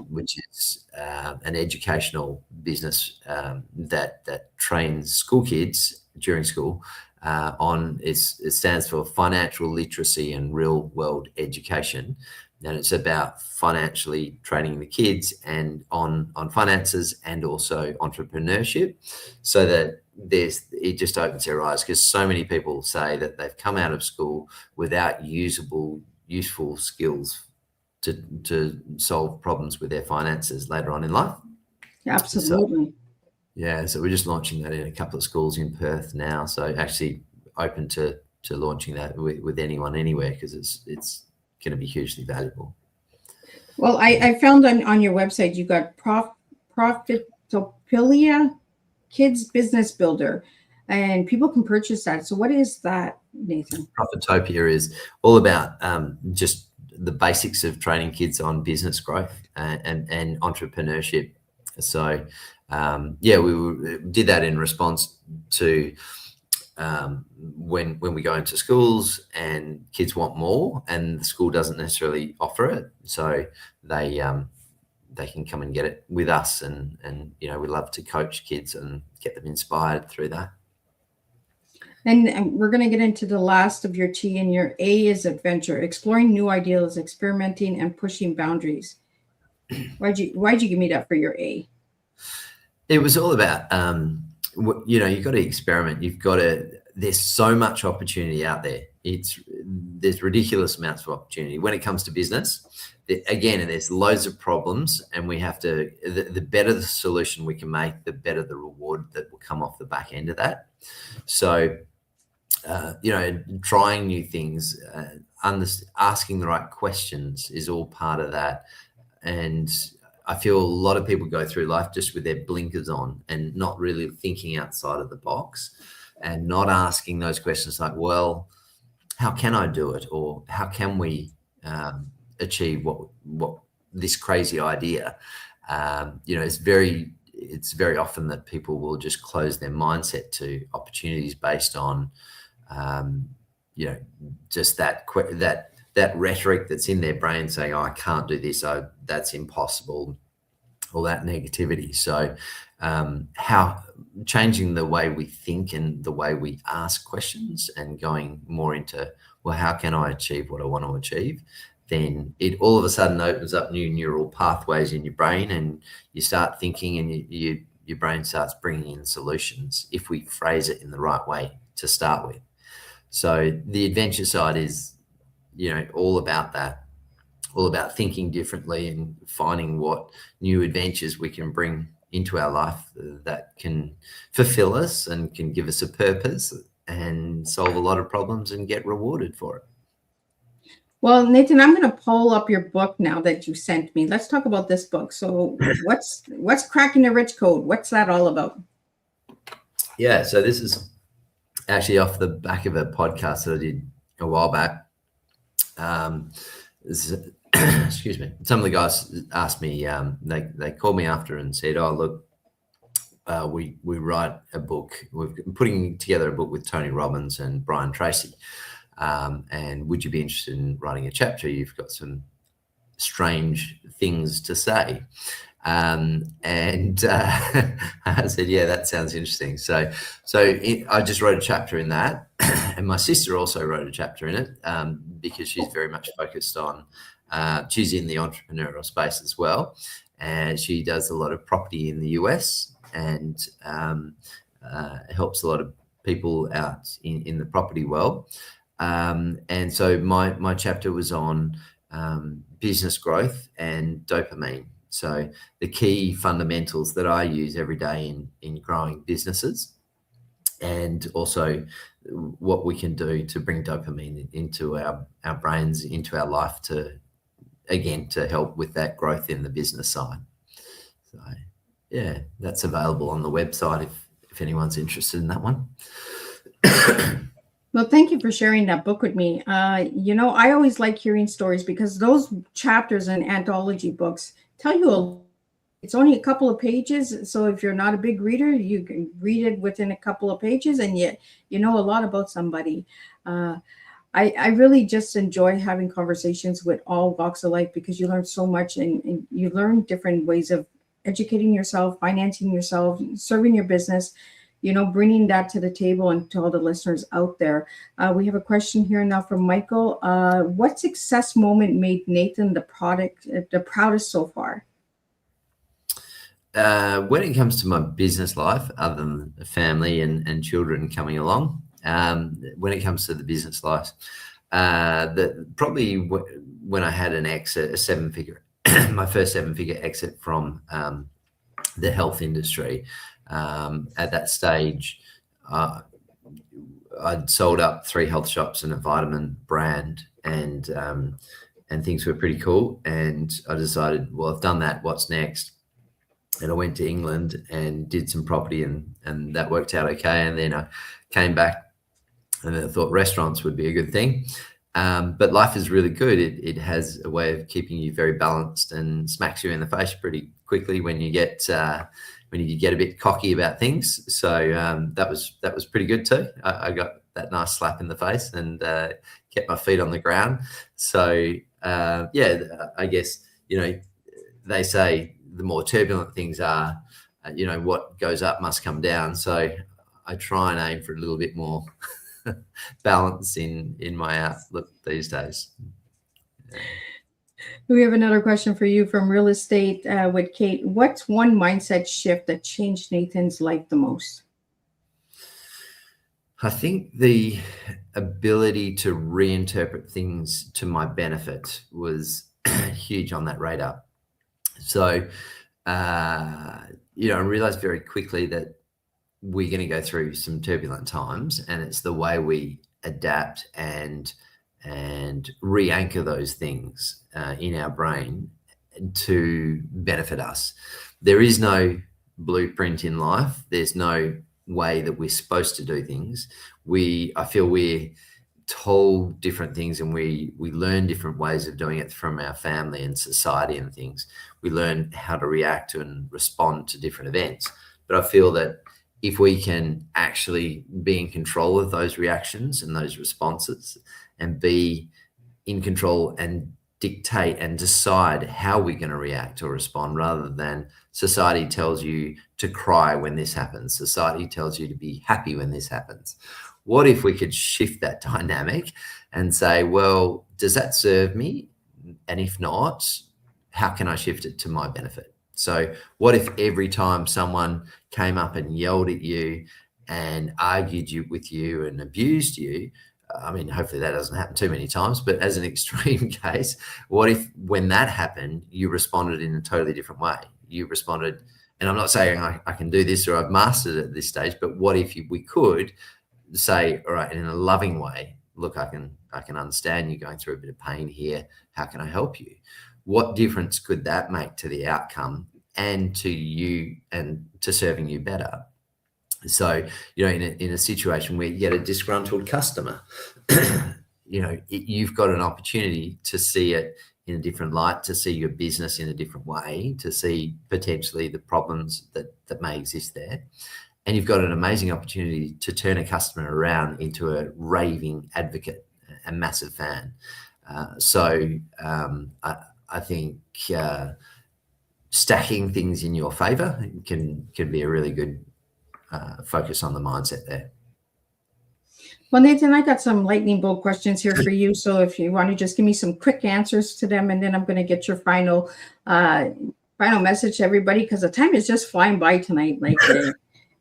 which is an educational business that trains school kids during school it stands for financial literacy and real world education. And it's about financially training the kids and on finances and also entrepreneurship, so that it just opens their eyes, because so many people say that they've come out of school without useful skills to solve problems with their finances later on in life. Absolutely. So we're just launching that in a couple of schools in Perth now. So actually open to launching that with anyone anywhere, because it's going to be hugely valuable. Well, I found on your website you got Profitopedia Kids Business Builder, and people can purchase that. So what is that, Nathan? Profitopia is all about just the basics of training kids on business growth and entrepreneurship. So we did that in response to when we go into schools and kids want more and the school doesn't necessarily offer it, so they can come and get it with us, and we love to coach kids and get them inspired through that. And we're going to get into the last of your T, and your A is adventure, exploring new ideas, experimenting, and pushing boundaries. Why'd you give me that for your A? It was all about you've got to experiment. There's so much opportunity out there. There's ridiculous amounts of opportunity when it comes to business. Again, there's loads of problems, and we have to, the better the solution we can make, the better the reward that will come off the back end of that. So, trying new things, asking the right questions is all part of that. And I feel a lot of people go through life just with their blinkers on and not really thinking outside of the box, and not asking those questions like, well, how can I do it? Or how can we achieve what this crazy idea? It's very often that people will just close their mindset to opportunities based on, just that rhetoric that's in their brain saying, oh, I can't do this, oh, that's impossible, all that negativity. So how changing the way we think and the way we ask questions, and going more into, well, how can I achieve what I want to achieve? Then it all of a sudden opens up new neural pathways in your brain, and you start thinking, and your brain starts bringing in solutions if we phrase it in the right way to start with. So the adventure side is, all about that, all about thinking differently and finding what new adventures we can bring into our life that can fulfill us and can give us a purpose and solve a lot of problems and get rewarded for it. Well, Nathan, I'm going to pull up your book now that you sent me. Let's talk about this book. So what's Cracking the Rich Code? What's that all about? Yeah, so this is actually off the back of a podcast that I did a while back. Excuse me. Some of the guys asked me, they called me after and said, oh, look, we write a book. We're putting together a book with Tony Robbins and Tracy. And would you be interested in writing a chapter? You've got some strange things to say. I said, yeah, that sounds interesting. So I just wrote a chapter in that. And my sister also wrote a chapter in it because she's very much focused on, she's in the entrepreneurial space as well. And she does a lot of property in the US and helps a lot of people out in the property world. And so my chapter was on business growth and dopamine. So the key fundamentals that I use every day in growing businesses, and also what we can do to bring dopamine into our brains, into our life to help with that growth in the business side. So yeah, that's available on the website if anyone's interested in that one. Well, thank you for sharing that book with me. I always like hearing stories because those chapters in anthology books tell you it's only a couple of pages. So if you're not a big reader, you can read it within a couple of pages and yet you know a lot about somebody. I really just enjoy having conversations with all walks of life because you learn so much and you learn different ways of educating yourself, financing yourself, serving your business, bringing that to the table and to all the listeners out there. We have a question here now from Michael. What success moment made Nathan the proudest so far? When it comes to my business life, other than family and children coming along, when it comes to the business life, probably when I had an exit, a 7-figure, my first 7-figure exit from the health industry. At that stage, I'd sold up 3 health shops and a vitamin brand, and things were pretty cool. And I decided, well, I've done that. What's next? And I went to England and did some property, and that worked out okay. And then I came back, and I thought restaurants would be a good thing. But life is really good. It has a way of keeping you very balanced and smacks you in the face pretty quickly when you get a bit cocky about things. So that was pretty good too. I got that nice slap in the face and kept my feet on the ground. So I guess, they say the more turbulent things are, what goes up must come down. So I try and aim for a little bit more balance in my outlook these days. We have another question for you from Real Estate with Kate. What's one mindset shift that changed Nathan's life the most? I think the ability to reinterpret things to my benefit was huge on that radar. So, I realized very quickly that we're going to go through some turbulent times, and it's the way we adapt and re-anchor those things in our brain to benefit us. There is no blueprint in life. There's no way that we're supposed to do things. I feel we're told different things, and we learn different ways of doing it from our family and society and things. We learn how to react to and respond to different events. But I feel that if we can actually be in control of those reactions and those responses and be in control and dictate and decide how we're going to react or respond, rather than society tells you to cry when this happens, society tells you to be happy when this happens. What if we could shift that dynamic and say, well, does that serve me? And if not, how can I shift it to my benefit? So what if every time someone came up and yelled at you and argued with you and abused you, I mean, hopefully that doesn't happen too many times, but as an extreme case, what if when that happened, you responded in a totally different way? You responded, and I'm not saying I can do this or I've mastered it at this stage, but what if we could say, all right, in a loving way, look, I can understand you going through a bit of pain here. How can I help you? What difference could that make to the outcome and to you and to serving you better? So, in a situation where you get a disgruntled customer, you've got an opportunity to see it in a different light, to see your business in a different way, to see potentially the problems that may exist there. And you've got an amazing opportunity to turn a customer around into a raving advocate, a massive fan. I think stacking things in your favor can be a really good focus on the mindset there. Well, Nathan, I got some lightning bolt questions here for you. So if you want to just give me some quick answers to them, and then I'm going to get your final message to everybody, because the time is just flying by tonight. Like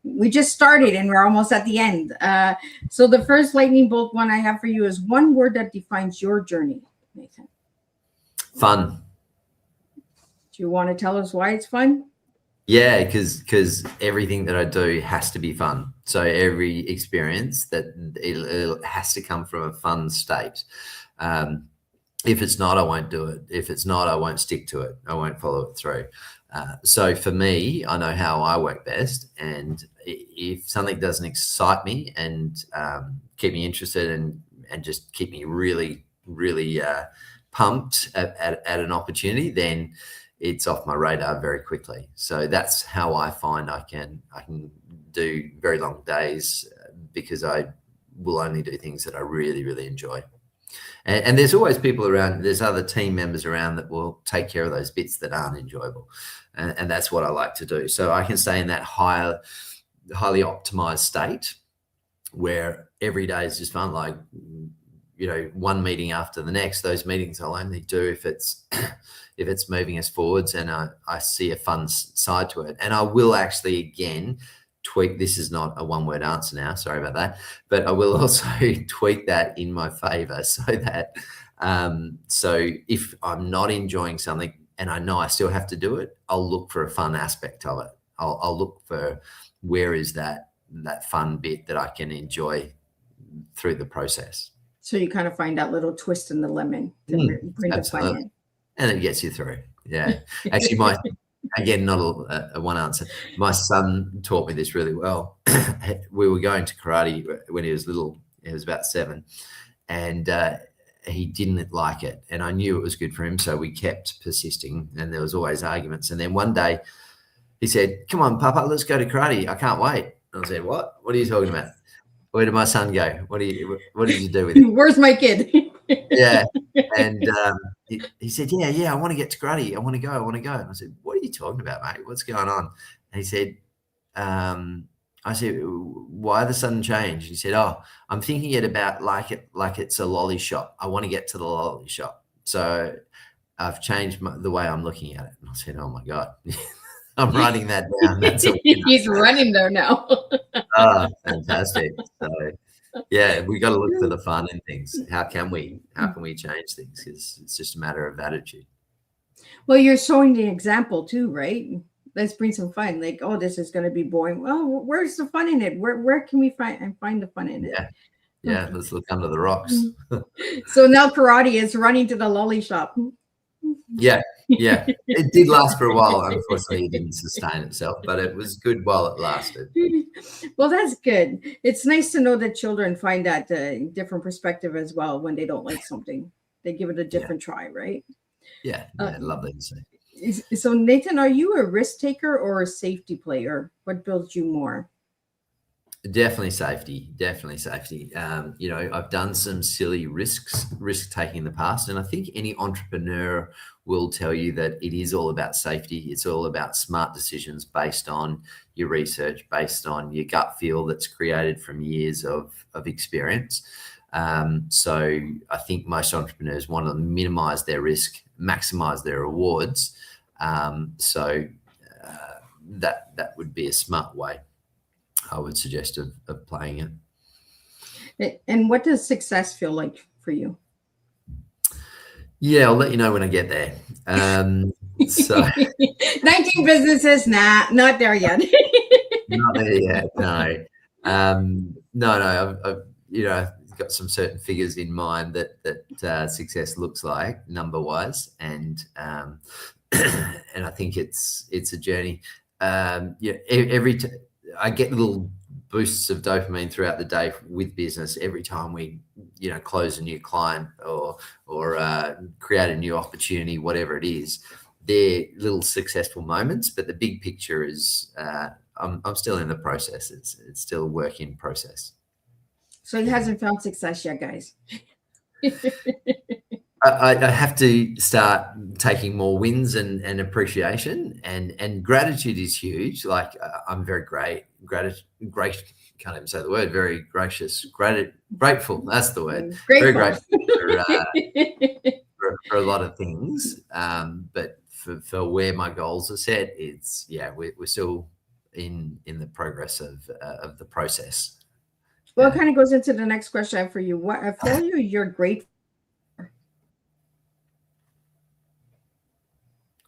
we just started and we're almost at the end. So the first lightning bolt one I have for you is one word that defines your journey, Nathan. Fun. Do you want to tell us why it's fun? Yeah, because everything that I do has to be fun. So every experience that it has to come from a fun state. If it's not, I won't do it. If it's not, I won't stick to it. I won't follow it through. So for me, I know how I work best. And if something doesn't excite me and keep me interested and just keep me really, really pumped at an opportunity, then it's off my radar very quickly. So that's how I find I can do very long days, because I will only do things that I really, really enjoy. And there's always people around, there's other team members around that will take care of those bits that aren't enjoyable. And that's what I like to do. So I can stay in that highly optimized state where every day is just fun, like, one meeting after the next. Those meetings I'll only do if it's moving us forwards and I see a fun side to it. And I will actually, again, tweak. This is not a one-word answer now, sorry about that, but I will also tweak that in my favor, so that so if I'm not enjoying something and I know I still have to do it, I'll look for a fun aspect of it. I'll look for where is that fun bit that I can enjoy through the process. So you kind of find that little twist in the lemon to bring the fun in. And it gets you through. Yeah. Actually, again, not a one answer. My son taught me this really well. We were going to karate when he was little. He was about 7. And he didn't like it. And I knew it was good for him. So we kept persisting. And there was always arguments. And then one day he said, "Come on, Papa, let's go to karate. I can't wait." And I said, "What? What are you talking about? Where did my son go? What did you do with it? Where's my kid?" Yeah. And he said, yeah, I want to get to karate. I want to go. And I said, "What are you talking about, mate? What's going on?" And he said, I said, "Why the sudden change?" He said, "Oh, I'm thinking it about like it's a lolly shop. I want to get to the lolly shop. So I've changed the way I'm looking at it." And I said, "Oh my God." I'm writing that down. That's He's running there now. Oh, fantastic. So yeah, we got to look for the fun in things. How can we change things? Because it's just a matter of attitude. Well, you're showing the example too, right? Let's bring some fun. Like, oh, this is going to be boring. Well, where's the fun in it? Where can we find the fun in it? Yeah. Let's look under the rocks. So now karate is running to the lolly shop. Yeah. It did last for a while. Unfortunately, it didn't sustain itself, but it was good while it lasted. Well, that's good. It's nice to know that children find that different perspective as well. When they don't like something, they give it a different try, right? Yeah, lovely to see. So Nathan, are you a risk taker or a safety player? What builds you more? Definitely safety. I've done some silly risk taking in the past, and I think any entrepreneur will tell you that it is all about safety. It's all about smart decisions based on your research, based on your gut feel that's created from years of experience. So I think most entrepreneurs want to minimize their risk, maximize their rewards. That would be a smart way, I would suggest, of playing it. And what does success feel like for you? Yeah, I'll let you know when I get there. So 19 businesses, nah, not there yet. not there yet, no. No. I've got some certain figures in mind that success looks like number wise, and I think it's a journey. I get little boosts of dopamine throughout the day with business every time we close a new client or create a new opportunity, whatever it is. They're little successful moments, but the big picture is I'm still in the process. It's still a work in process. So he hasn't found success yet, guys. I have to start taking more wins and appreciation, and gratitude is huge. Like I'm very grateful. Can't even say the word. Very gracious, grateful. That's the word. Grateful. Very grateful for a lot of things. But for where my goals are set, we're still in the progress of the process. Well, it kind of goes into the next question I have for you. What a failure you're grateful?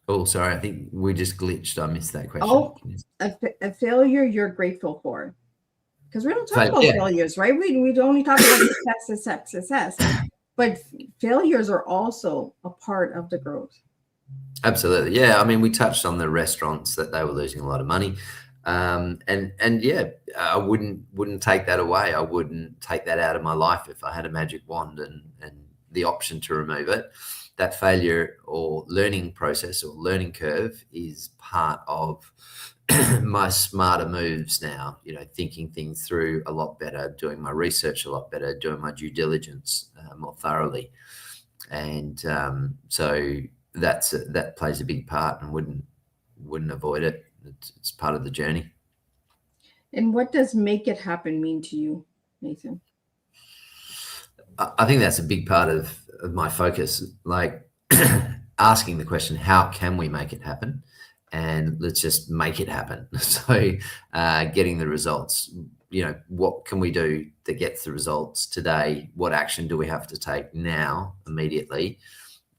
Oh, sorry. I think we just glitched. I missed that question. Oh, a failure you're grateful for. Because we don't talk about failures, right? We only talk about success. But failures are also a part of the growth. Absolutely. Yeah. I mean, we touched on the restaurants that they were losing a lot of money. And yeah, I wouldn't take that away. I wouldn't take that out of my life if I had a magic wand and the option to remove it. That failure or learning process or learning curve is part of my smarter moves now, thinking things through a lot better, doing my research a lot better, doing my due diligence more thoroughly. And so that plays a big part, and wouldn't avoid it. It's part of the journey. And what does make it happen mean to you, Nathan? I think that's a big part of my focus, like asking the question, how can we make it happen? And let's just make it happen. So getting the results, what can we do that gets the results today? What action do we have to take now, immediately?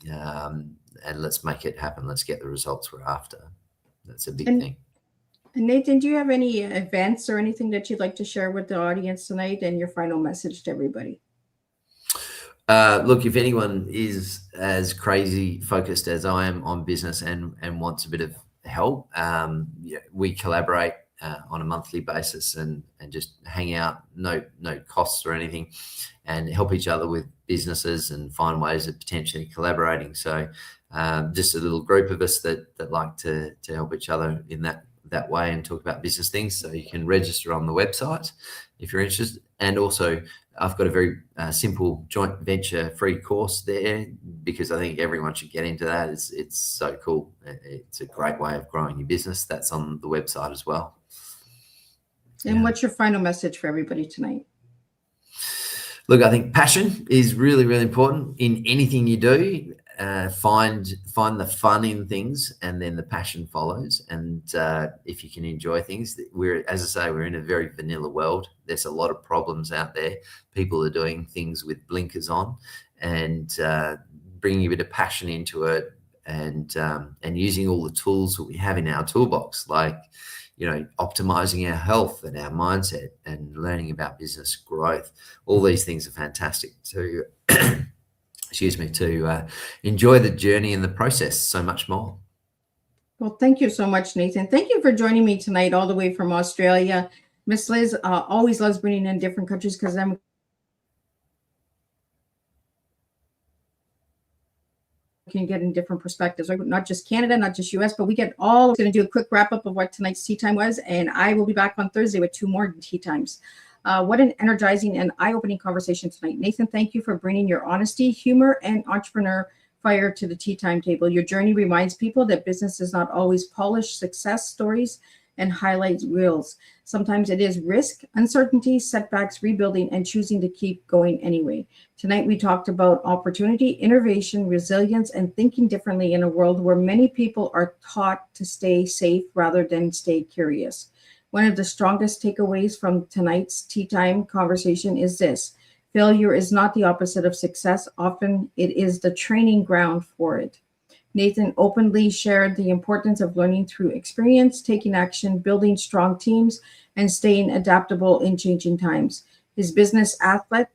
And let's make it happen. Let's get the results we're after. That's a big thing. And Nathan, do you have any events or anything that you'd like to share with the audience tonight, and your final message to everybody? Look, if anyone is as crazy focused as I am on business and wants a bit of help, we collaborate on a monthly basis and just hang out, no costs or anything, and help each other with businesses and find ways of potentially collaborating. So just a little group of us that like to help each other in that way and talk about business things. So you can register on the website if you're interested. And also I've got a very simple joint venture free course there, because I think everyone should get into that. It's so cool. It's a great way of growing your business. That's on the website as well. And what's your final message for everybody tonight? Look, I think passion is really, really important in anything you do. Find the fun in things, and then the passion follows. And if you can enjoy things, as I say, we're in a very vanilla world. There's a lot of problems out there. People are doing things with blinkers on, and bringing a bit of passion into it, and using all the tools that we have in our toolbox, like optimizing our health and our mindset and learning about business growth. All these things are fantastic to to enjoy the journey and the process so much more. Well, thank you so much, Nathan. Thank you for joining me tonight all the way from Australia. Miss Liz always loves bringing in different countries, because I'm can get in different perspectives, right? Not just Canada, not just US, but we get all. I'm going to do a quick wrap up of what tonight's tea time was, and I will be back on Thursday with 2 more tea times. What an energizing and eye-opening conversation tonight. Nathan, thank you for bringing your honesty, humor, and entrepreneur fire to the tea time table. Your journey reminds people that business is not always polished success stories, and highlight reels. Sometimes it is risk, uncertainty, setbacks, rebuilding, and choosing to keep going anyway. Tonight, we talked about opportunity, innovation, resilience, and thinking differently in a world where many people are taught to stay safe rather than stay curious. One of the strongest takeaways from tonight's Tea Time conversation is this: failure is not the opposite of success. Often it is the training ground for it. Nathan openly shared the importance of learning through experience, taking action, building strong teams, and staying adaptable in changing times. His business athlete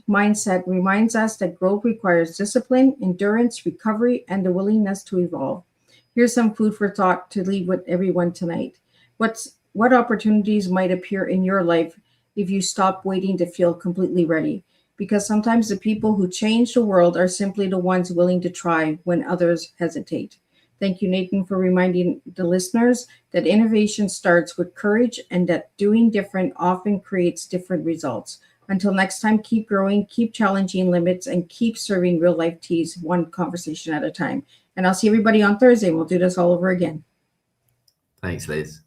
mindset reminds us that growth requires discipline, endurance, recovery, and the willingness to evolve. Here's some food for thought to leave with everyone tonight. What opportunities might appear in your life if you stop waiting to feel completely ready? Because sometimes the people who change the world are simply the ones willing to try when others hesitate. Thank you, Nathan, for reminding the listeners that innovation starts with courage and that doing different often creates different results. Until next time, keep growing, keep challenging limits, and keep serving real life teas one conversation at a time. And I'll see everybody on Thursday. We'll do this all over again. Thanks, Liz.